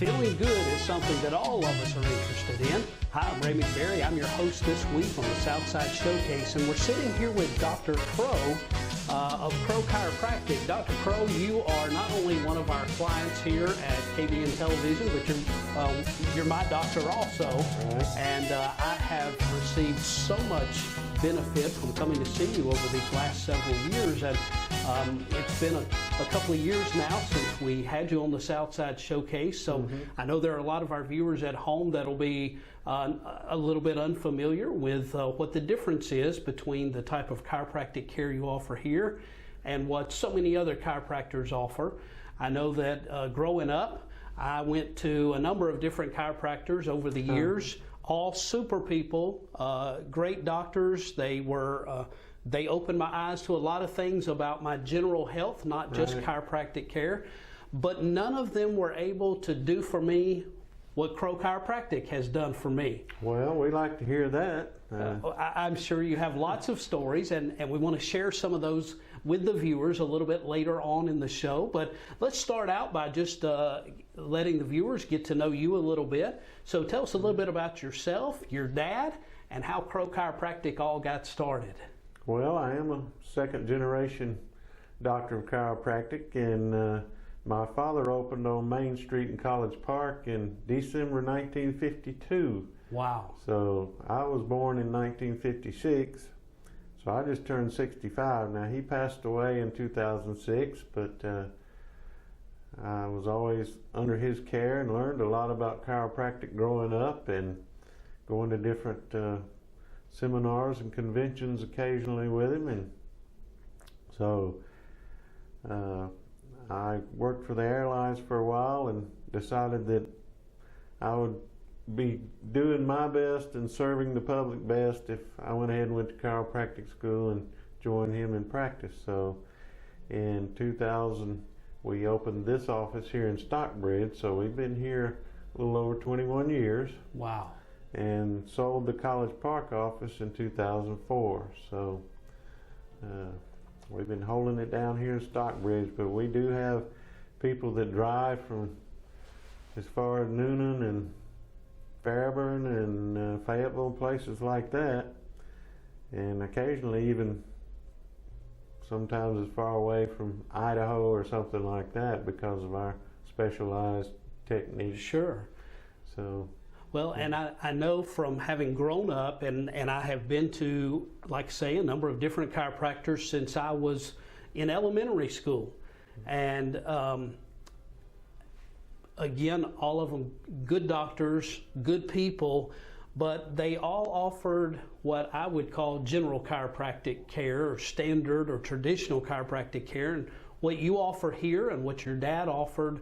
Feeling good is something that all of us are interested in. Hi, I'm Ray McBarry. I'm your host this week on the Southside Showcase, and we're sitting here with Dr. Crowe of Crowe Chiropractic. Dr. Crowe, you are not only one of our clients here at KBN Television, but you're my doctor also. And I have received so much benefit from coming to see you over these last several years. And it's been a couple of years now since we had you on the Southside Showcase, so I know there are a lot of our viewers at home that'll be a little bit unfamiliar with what the difference is between the type of chiropractic care you offer here and what so many other chiropractors offer. I know that growing up, I went to a number of different chiropractors over the years, all super people, great doctors. They opened my eyes to a lot of things about my general health, not just chiropractic care, but none of them were able to do for me what Crowe Chiropractic has done for me. Well, we like to hear that. I'm sure you have lots of stories, and we want to share some of those with the viewers a little bit later on in the show. But let's start out by just letting the viewers get to know you a little bit. So tell us a little bit about yourself, your dad, and how Crowe Chiropractic all got started. Well, I am a second generation doctor of chiropractic, and my father opened on Main Street in College Park in December 1952. Wow. So I was born in 1956, so I just turned 65. Now, he passed away in 2006, but I was always under his care and learned a lot about chiropractic growing up and going to different seminars and conventions occasionally with him. And so I worked for the airlines for a while and decided that I would be doing my best and serving the public best if I went ahead and went to chiropractic school and joined him in practice. So in 2000 we opened this office here in Stockbridge, so we've been here a little over 21 years. Wow. And sold the College Park office in 2004. So we've been holding it down here in Stockbridge, but we do have people that drive from as far as Noonan and Fairburn and Fayetteville, places like that, and occasionally even sometimes as far away from Idaho or something like that because of our specialized techniques. Sure. So. Well, and I know from having grown up, and I have been to, like I say, a number of different chiropractors since I was in elementary school. And again, all of them good doctors, good people, but they all offered what I would call general chiropractic care or standard or traditional chiropractic care. And what you offer here and what your dad offered,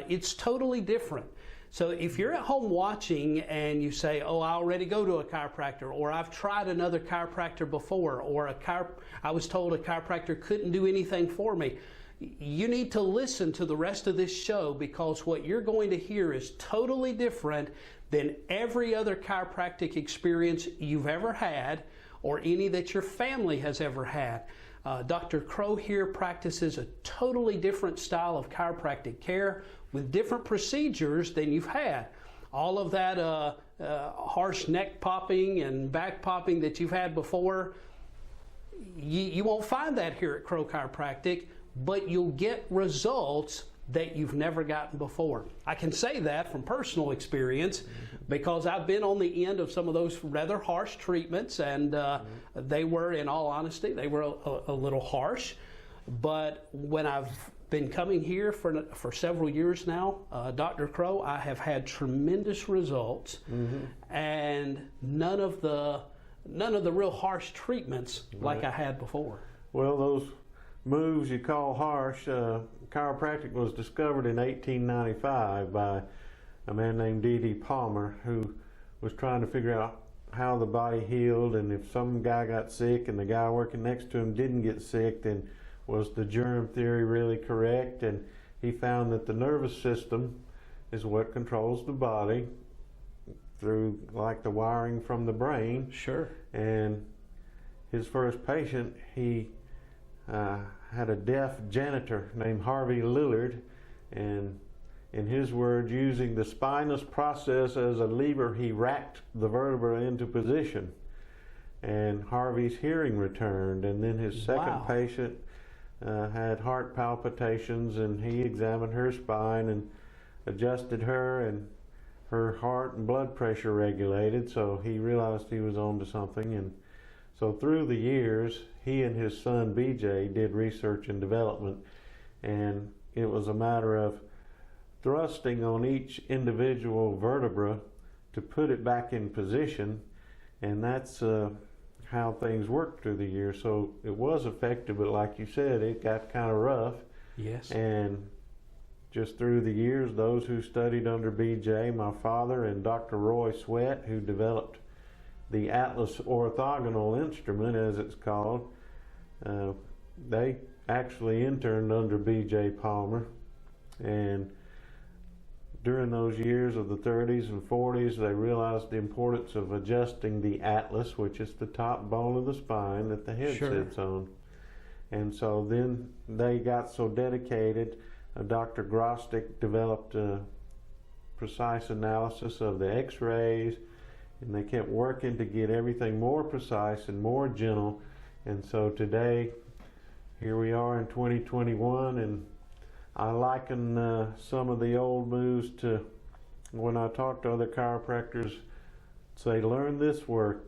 it's totally different. So if you're at home watching and you say, oh, I already go to a chiropractor, or I've tried another chiropractor before, or I was told a chiropractor couldn't do anything for me, you need to listen to the rest of this show, because what you're going to hear is totally different than every other chiropractic experience you've ever had or any that your family has ever had. Dr. Crowe here practices a totally different style of chiropractic care with different procedures than you've had. All of that harsh neck popping and back popping that you've had before, you won't find that here at Crowe Chiropractic, but you'll get results that you've never gotten before. I can say that from personal experience because I've been on the end of some of those rather harsh treatments, and they were, in all honesty, they were a little harsh. But when I've been coming here for several years now, Dr. Crowe, I have had tremendous results, and none of the real harsh treatments like I had before. Well, those moves you call harsh, chiropractic was discovered in 1895 by a man named D.D. Palmer, who was trying to figure out how the body healed, and if some guy got sick and the guy working next to him didn't get sick, then was the germ theory really correct? And he found that the nervous system is what controls the body through like the wiring from the brain. Sure. And his first patient, he had a deaf janitor named Harvey Lillard, and in his words, using the spinous process as a lever, he racked the vertebra into position. And Harvey's hearing returned. And then his second patient had heart palpitations, and he examined her spine and adjusted her, and her heart and blood pressure regulated, so he realized he was on to something. And so through the years, he and his son BJ did research and development, and it was a matter of thrusting on each individual vertebra to put it back in position, and that's how things worked through the years. So it was effective, but like you said, it got kind of rough. Yes. And just through the years, those who studied under BJ, my father and Dr. Roy Sweat, who developed the Atlas orthogonal instrument, as it's called, they actually interned under BJ Palmer. And during those years of the 30s and 40s, they realized the importance of adjusting the atlas, which is the top bone of the spine that the head sits on. And so then they got so dedicated, Dr. Grostic developed a precise analysis of the x-rays, and they kept working to get everything more precise and more gentle. And so today, here we are in 2021, and I liken some of the old moves to when I talk to other chiropractors, say, learn this work,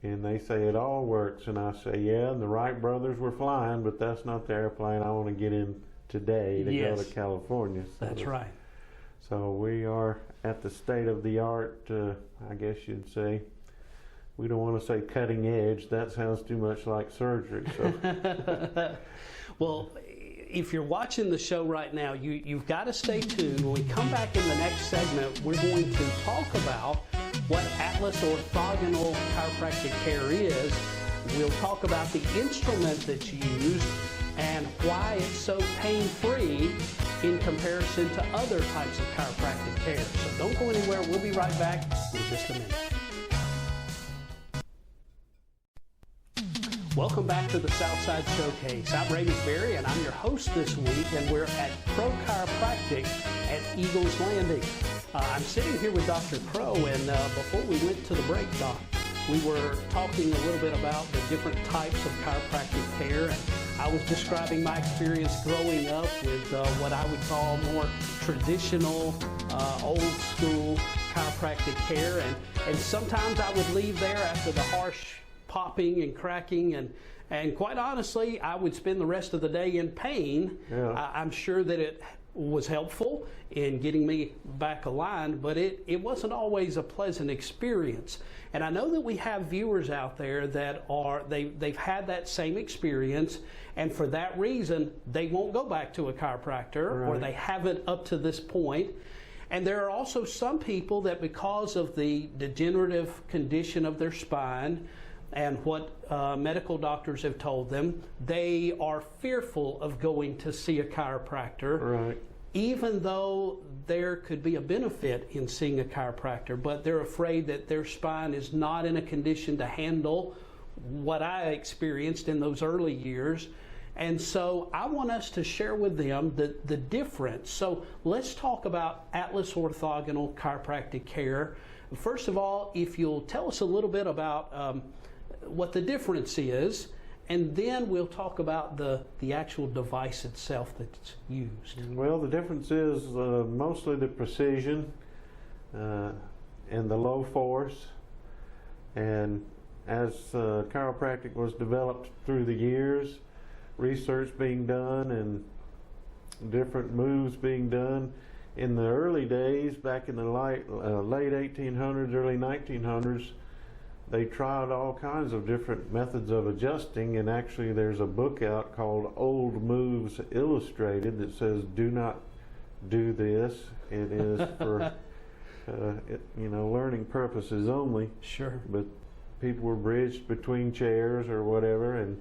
and they say it all works, and I say, yeah, and the Wright brothers were flying, but that's not the airplane I want to get in today to go to California. So that's right. So we are at the state of the art, I guess you'd say. We don't want to say cutting edge, that sounds too much like surgery. So. Well, if you're watching the show right now, you've got to stay tuned. When we come back in the next segment, we're going to talk about what Atlas orthogonal chiropractic care is. We'll talk about the instrument that's used and why it's so pain-free in comparison to other types of chiropractic care. So don't go anywhere. We'll be right back in just a minute. Welcome back to the Southside Showcase. I'm Ray McBerry, and I'm your host this week, and we're at Crowe Chiropractic at Eagles Landing. I'm sitting here with Dr. Crowe, and before we went to the break, Doc, we were talking a little bit about the different types of chiropractic care, and I was describing my experience growing up with what I would call more traditional, old school chiropractic care, and sometimes I would leave there after the harsh popping and cracking, and quite honestly, I would spend the rest of the day in pain. Yeah. I'm sure that it was helpful in getting me back aligned, but it wasn't always a pleasant experience. And I know that we have viewers out there that they've had that same experience, and for that reason, they won't go back to a chiropractor, or they haven't up to this point. And there are also some people that, because of the degenerative condition of their spine and what medical doctors have told them, they are fearful of going to see a chiropractor, even though there could be a benefit in seeing a chiropractor, but they're afraid that their spine is not in a condition to handle what I experienced in those early years. And so I want us to share with them the difference. So let's talk about Atlas orthogonal chiropractic care. First of all, if you'll tell us a little bit about what the difference is, and then we'll talk about the actual device itself that's used. Well, the difference is mostly the precision and the low force. And as chiropractic was developed through the years, research being done and different moves being done. In the early days, back in the late 1800s, early 1900s, they tried all kinds of different methods of adjusting, and actually there's a book out called Old Moves Illustrated that says, do not do this. It is for learning purposes only. Sure. But people were bridged between chairs or whatever, and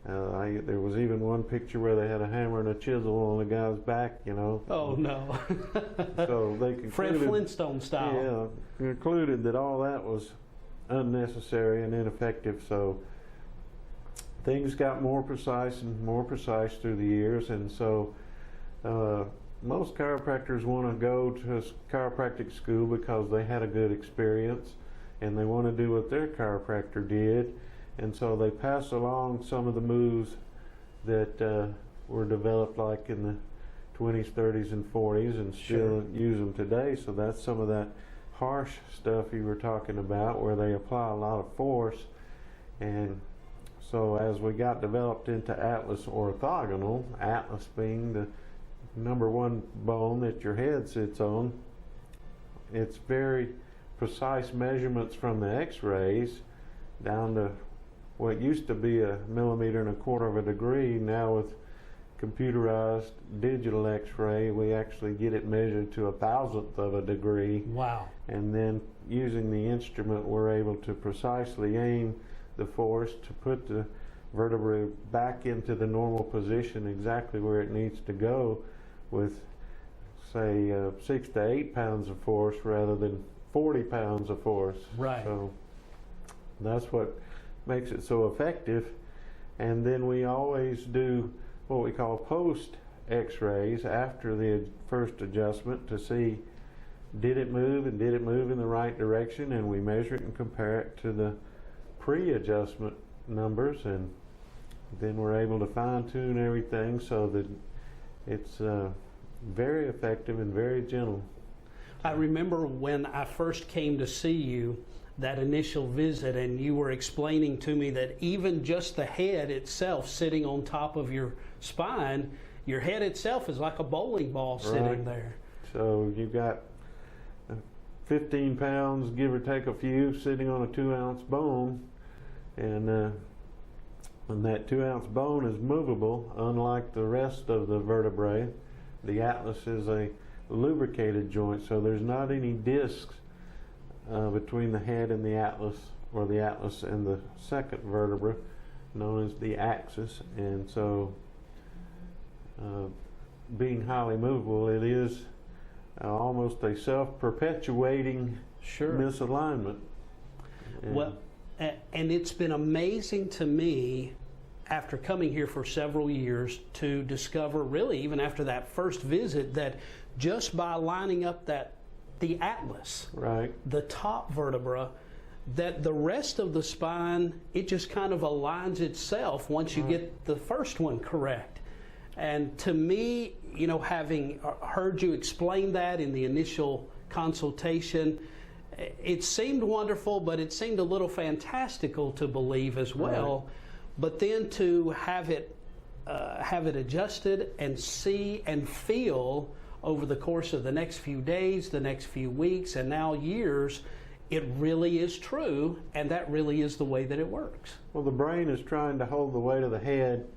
there was even one picture where they had a hammer and a chisel on the guy's back, Oh, no. So they concluded, Fred Flintstone style. Yeah, concluded that all that was unnecessary and ineffective. So things got more precise and more precise through the years, and so most chiropractors want to go to chiropractic school because they had a good experience and they want to do what their chiropractor did, and so they pass along some of the moves that were developed like in the 20s, 30s, and 40s and still use them today. So that's some of that harsh stuff you were talking about where they apply a lot of force. And so as we got developed into Atlas orthogonal, Atlas being the #1 bone that your head sits on, it's very precise measurements from the x-rays down to what used to be 1.25 millimeters. Now with computerized digital x-ray, we actually get it measured to 1,000th of a degree. Wow. And then using the instrument, we're able to precisely aim the force to put the vertebrae back into the normal position exactly where it needs to go with, say, 6 to 8 pounds of force rather than 40 pounds of force. Right. So that's what makes it so effective. And then we always do what we call post x-rays after the first adjustment to see did it move and did it move in the right direction, and we measure it and compare it to the pre-adjustment numbers, and then we're able to fine-tune everything so that it's very effective and very gentle. I remember when I first came to see you, that initial visit, and you were explaining to me that even just the head itself sitting on top of your spine, your head itself is like a bowling ball sitting there. So you've got 15 pounds, give or take a few, sitting on a 2-ounce bone, and that 2-ounce bone is movable, unlike the rest of the vertebrae. The atlas is a lubricated joint, so there's not any discs between the head and the atlas, or the atlas and the second vertebra, known as the axis. And so being highly movable, it is almost a self-perpetuating misalignment. Well, and it's been amazing to me after coming here for several years to discover, really even after that first visit, that just by lining up the atlas, the top vertebra, that the rest of the spine, it just kind of aligns itself once you get the first one correct. And to me, you know, having heard you explain that in the initial consultation, it seemed wonderful, but it seemed a little fantastical to believe as well. But then to have it adjusted and see and feel over the course of the next few days, the next few weeks, and now years, it really is true, and that really is the way that it works. Well, the brain is trying to hold the weight of the head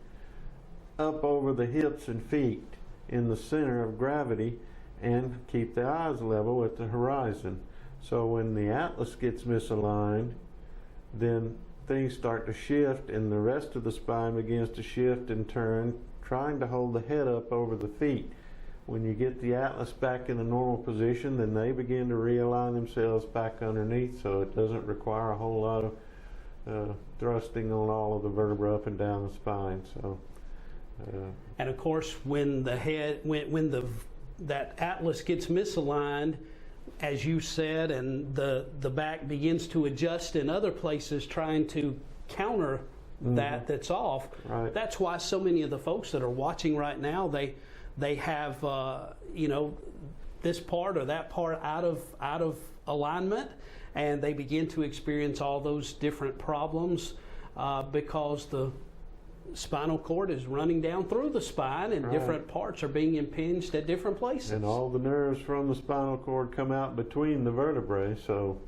up over the hips and feet in the center of gravity and keep the eyes level at the horizon. So when the atlas gets misaligned, then things start to shift and the rest of the spine begins to shift and turn, trying to hold the head up over the feet. When you get the atlas back in the normal position, then they begin to realign themselves back underneath, so it doesn't require a whole lot of thrusting on all of the vertebrae up and down the spine. So, and of course, when the head, that atlas gets misaligned, as you said, and the back begins to adjust in other places, trying to counter that's off. That's why so many of the folks that are watching right now, they have you know, this part or that part out of alignment, and they begin to experience all those different problems because the spinal cord is running down through the spine, and different parts are being impinged at different places. And all the nerves from the spinal cord come out between the vertebrae, so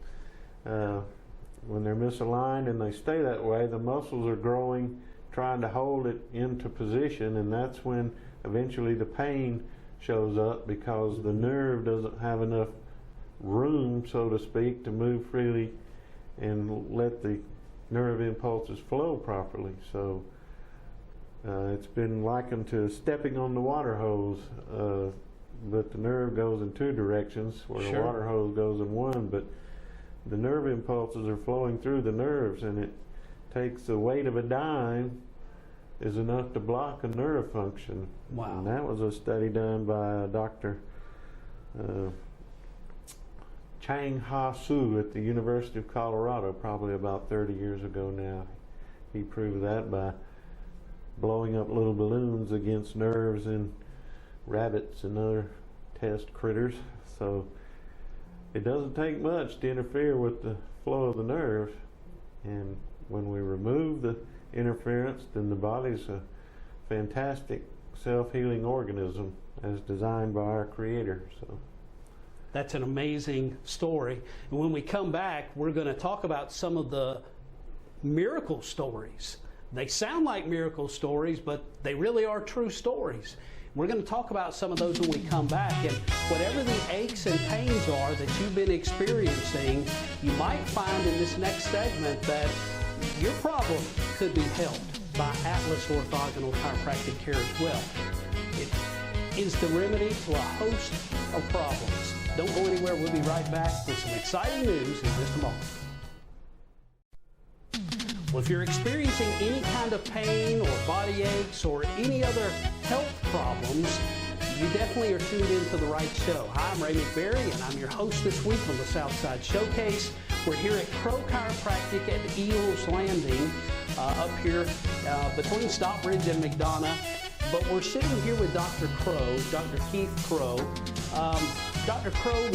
when they're misaligned and they stay that way, the muscles are growing, trying to hold it into position, and that's when eventually the pain shows up, because the nerve doesn't have enough room, so to speak, to move freely and let the nerve impulses flow properly. So it's been likened to stepping on the water hose, but the nerve goes in two directions, where the water hose goes in one, but the nerve impulses are flowing through the nerves, and it takes the weight of a dime is enough to block a nerve function. Wow. And that was a study done by Dr. Chang Ha Su at the University of Colorado, probably about 30 years ago now. He proved that by blowing up little balloons against nerves in rabbits and other test critters. So it doesn't take much to interfere with the flow of the nerves, and when we remove the interference, then the body's a fantastic self-healing organism as designed by our Creator. So that's an amazing story. And when we come back, we're going to talk about some of the miracle stories. They sound like miracle stories, but they really are true stories. We're going to talk about some of those when we come back. And whatever the aches and pains are that you've been experiencing, you might find in this next segment that your problem could be helped by Atlas Orthogonal Chiropractic Care as well. It is the remedy to a host of problems. Don't go anywhere. We'll be right back with some exciting news in just a moment. Well, if you're experiencing any kind of pain or body aches or any other health problems, you definitely are tuned in to the right show. Hi, I'm Ray McBerry, and I'm your host this week on the Southside Showcase. We're here at Crowe Chiropractic at Eels Landing, up here between Stockbridge and McDonough. But we're sitting here with Dr. Crowe, Dr. Keith Crowe. Dr. Crowe,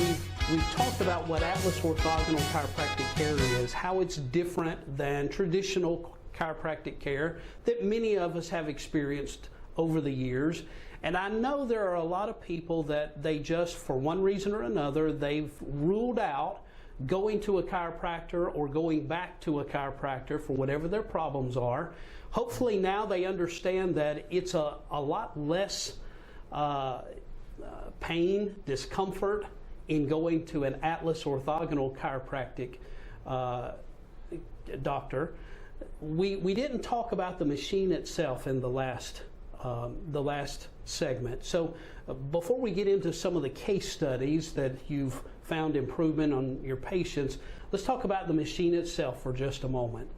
we've talked about what Atlas Orthogonal Chiropractic Care is, how it's different than traditional chiropractic care that many of us have experienced over the years. And I know there are a lot of people that they just, for one reason or another, they've ruled out going to a chiropractor or going back to a chiropractor for whatever their problems are. Hopefully now they understand that it's a lot less pain, discomfort in going to an Atlas Orthogonal Chiropractic doctor. We didn't talk about the machine itself in the last segment. So before we get into some of the case studies that you've found improvement on your patients, let's talk about the machine itself for just a moment.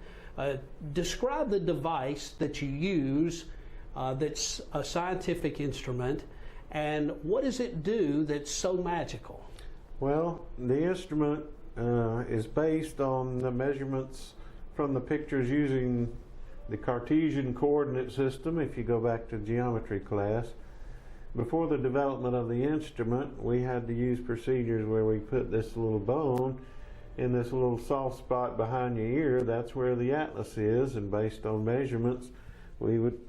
Describe the device that you use that's a scientific instrument, and what does it do that's so magical? Well, the instrument is based on the measurements from the pictures using the Cartesian coordinate system, if you go back to geometry class. Before the development of the instrument, we had to use procedures where we put this little bone in this little soft spot behind your ear. That's where the atlas is, and based on measurements, we would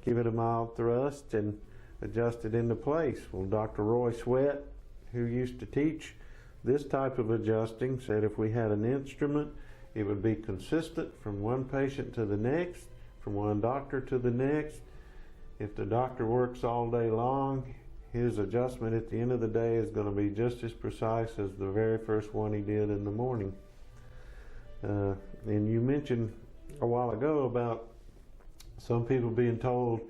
give it a mild thrust and adjust it into place. Well, Dr. Roy Sweat, who used to teach this type of adjusting, said if we had an instrument, it would be consistent from one patient to the next, from one doctor to the next. If the doctor works all day long, his adjustment at the end of the day is going to be just as precise as the very first one he did in the morning. And you mentioned a while ago about some people being told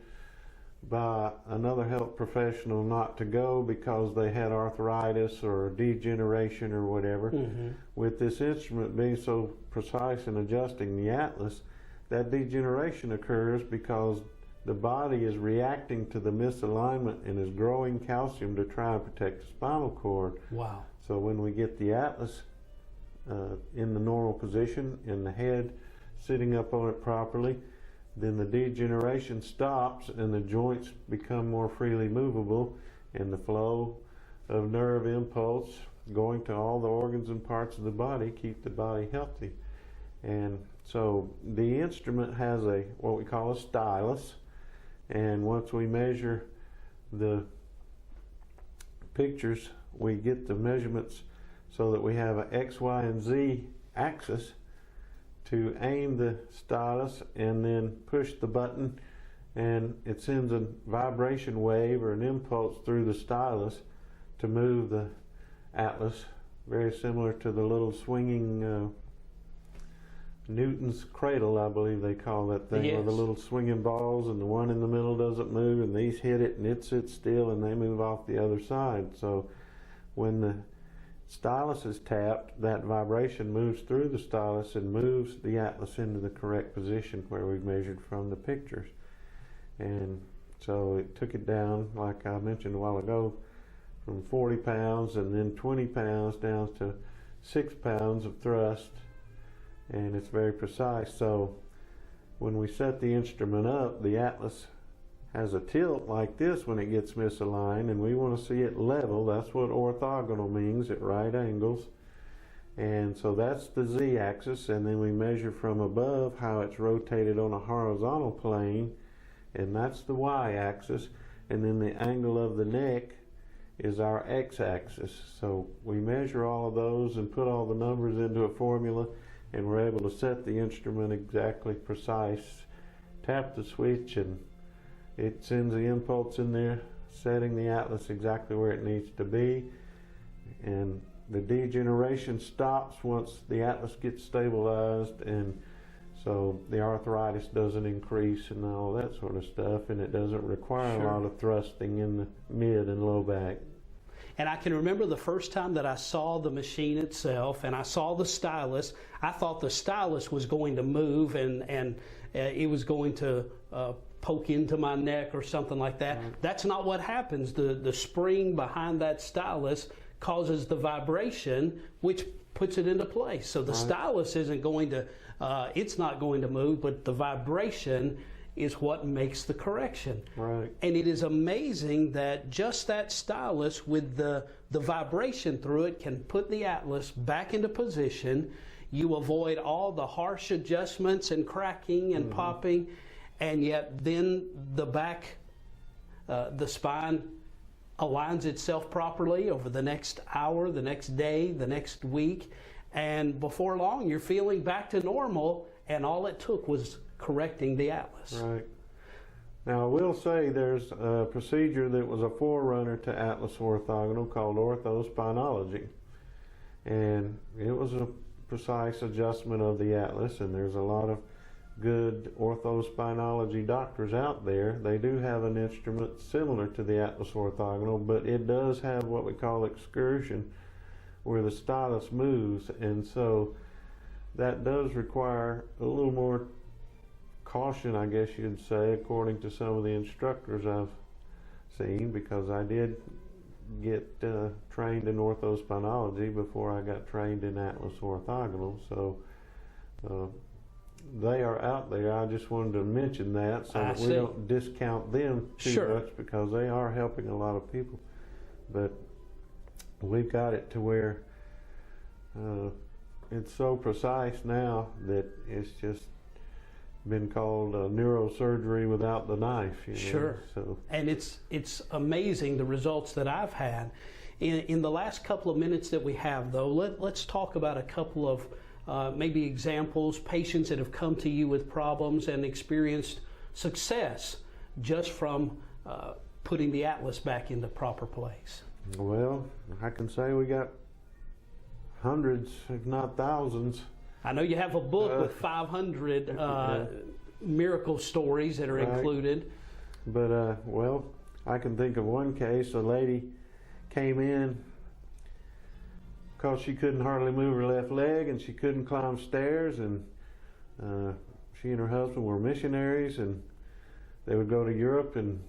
by another health professional not to go because they had arthritis or degeneration or whatever. Mm-hmm. With this instrument being so precise in adjusting the atlas, that degeneration occurs because the body is reacting to the misalignment and is growing calcium to try and protect the spinal cord. Wow. So when we get the atlas in the normal position and the head sitting up on it properly, then the degeneration stops and the joints become more freely movable, and the flow of nerve impulse going to all the organs and parts of the body keep the body healthy. And so the instrument has what we call a stylus, and once we measure the pictures, we get the measurements so that we have an X, Y, and Z axis to aim the stylus and then push the button, and it sends a vibration wave or an impulse through the stylus to move the atlas, very similar to the little swinging Newton's cradle, I believe they call that thing, yes, where the little swinging balls and the one in the middle doesn't move, and these hit it and it sits still and they move off the other side. So when the stylus is tapped, that vibration moves through the stylus and moves the atlas into the correct position where we measured from the pictures. And so it took it down, like I mentioned a while ago, from 40 pounds and then 20 pounds down to 6 pounds of thrust, and it's very precise. So when we set the instrument up, the atlas has a tilt like this when it gets misaligned, and we want to see it level. That's what orthogonal means, at right angles. And so that's the z-axis, and then we measure from above how it's rotated on a horizontal plane, and that's the y-axis. And then the angle of the neck is our x-axis. So we measure all of those and put all the numbers into a formula, and we're able to set the instrument exactly precise, tap the switch, and it sends the impulse in there, setting the atlas exactly where it needs to be. And the degeneration stops once the atlas gets stabilized, and so the arthritis doesn't increase and all that sort of stuff, and it doesn't require a lot of thrusting in the mid and low back. And I can remember the first time that I saw the machine itself and I saw the stylus, I thought the stylus was going to move and it was going to poke into my neck or something like that. Right. That's not what happens. The spring behind that stylus causes the vibration, which puts it into place. So the stylus isn't going to, it's not going to move, but the vibration is what makes the correction. Right. And it is amazing that just that stylus with the vibration through it can put the atlas back into position. You avoid all the harsh adjustments and cracking and popping, and yet then the back, the spine aligns itself properly over the next hour, the next day, the next week, and before long you're feeling back to normal, and all it took was correcting the atlas. Right. Now I will say there's a procedure that was a forerunner to atlas orthogonal called orthospinology, and it was a precise adjustment of the atlas, and there's a lot of good orthospinology doctors out there. They do have an instrument similar to the atlas orthogonal, but it does have what we call excursion, where the stylus moves, and so that does require a little more caution, I guess you'd say, according to some of the instructors I've seen, because I did get trained in orthospinology before I got trained in atlas orthogonal. So they are out there. I just wanted to mention that so that we don't discount them too much, because they are helping a lot of people. But we've got it to where it's so precise now that it's just been called neurosurgery without the knife. You know? So. And it's amazing the results that I've had. In the last couple of minutes that we have, though, let's talk about a couple of maybe examples, patients that have come to you with problems and experienced success just from putting the atlas back into proper place. Well, I can say we got hundreds, if not thousands. I know you have a book with 500 miracle stories that are included. But, well, I can think of one case. A lady came in because she couldn't hardly move her left leg and she couldn't climb stairs, and she and her husband were missionaries, and they would go to Europe and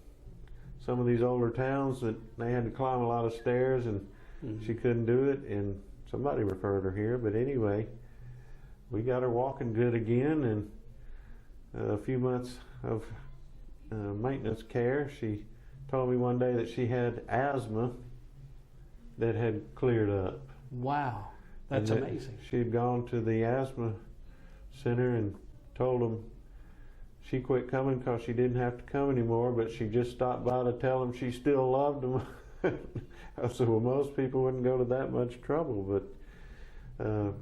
some of these older towns that they had to climb a lot of stairs, and she couldn't do it, and somebody referred her here. But anyway, we got her walking good again, and a few months of maintenance care. She told me one day that she had asthma that had cleared up. Wow, that's amazing. She had gone to the asthma center and told them she quit coming because she didn't have to come anymore, but she just stopped by to tell them she still loved them. I said, well, most people wouldn't go to that much trouble, but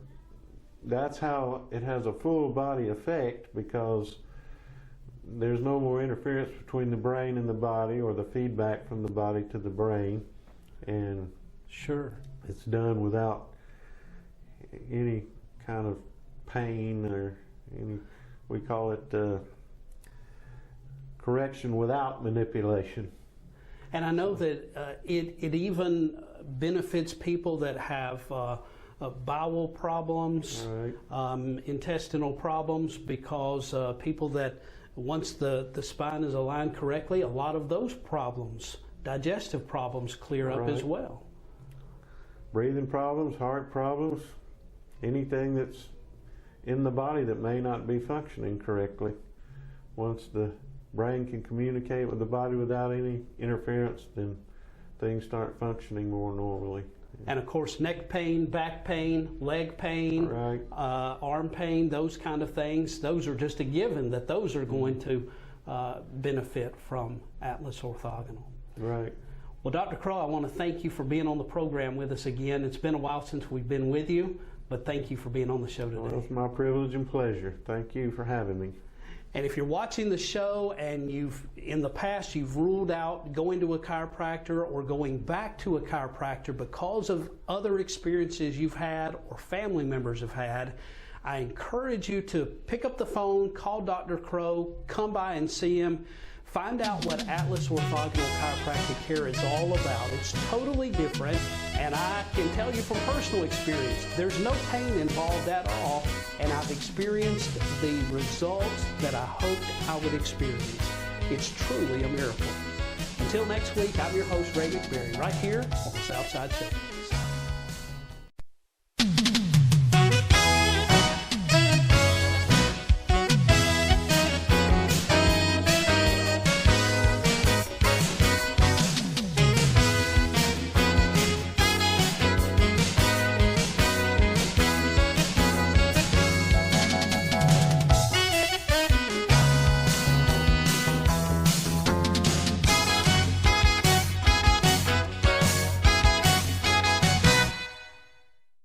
that's how it has a full body effect, because there's no more interference between the brain and the body, or the feedback from the body to the brain, and it's done without any kind of pain or any, we call it correction without manipulation. And I know that it even benefits people that have bowel problems, Right. intestinal problems, because people that, once the spine is aligned correctly, a lot of those problems, digestive problems, clear up as Right. well. Breathing problems, heart problems, anything that's in the body that may not be functioning correctly. Once the brain can communicate with the body without any interference, then things start functioning more normally. And of course, neck pain, back pain, leg pain, Right. arm pain, those kind of things, those are just a given that those are going to benefit from Atlas Orthogonal. Right. Well, Dr. Crowe, I want to thank you for being on the program with us again. It's been a while since we've been with you, but thank you for being on the show today. Well, it's my privilege and pleasure. Thank you for having me. And if you're watching the show and in the past you've ruled out going to a chiropractor or going back to a chiropractor because of other experiences you've had or family members have had, I encourage you to pick up the phone, call Dr. Crowe, come by and see him. Find out what Atlas Orthogonal Chiropractic Care is all about. It's totally different, and I can tell you from personal experience, there's no pain involved at all, and I've experienced the results that I hoped I would experience. It's truly a miracle. Until next week, I'm your host, Ray McBary, right here on the Southside Show.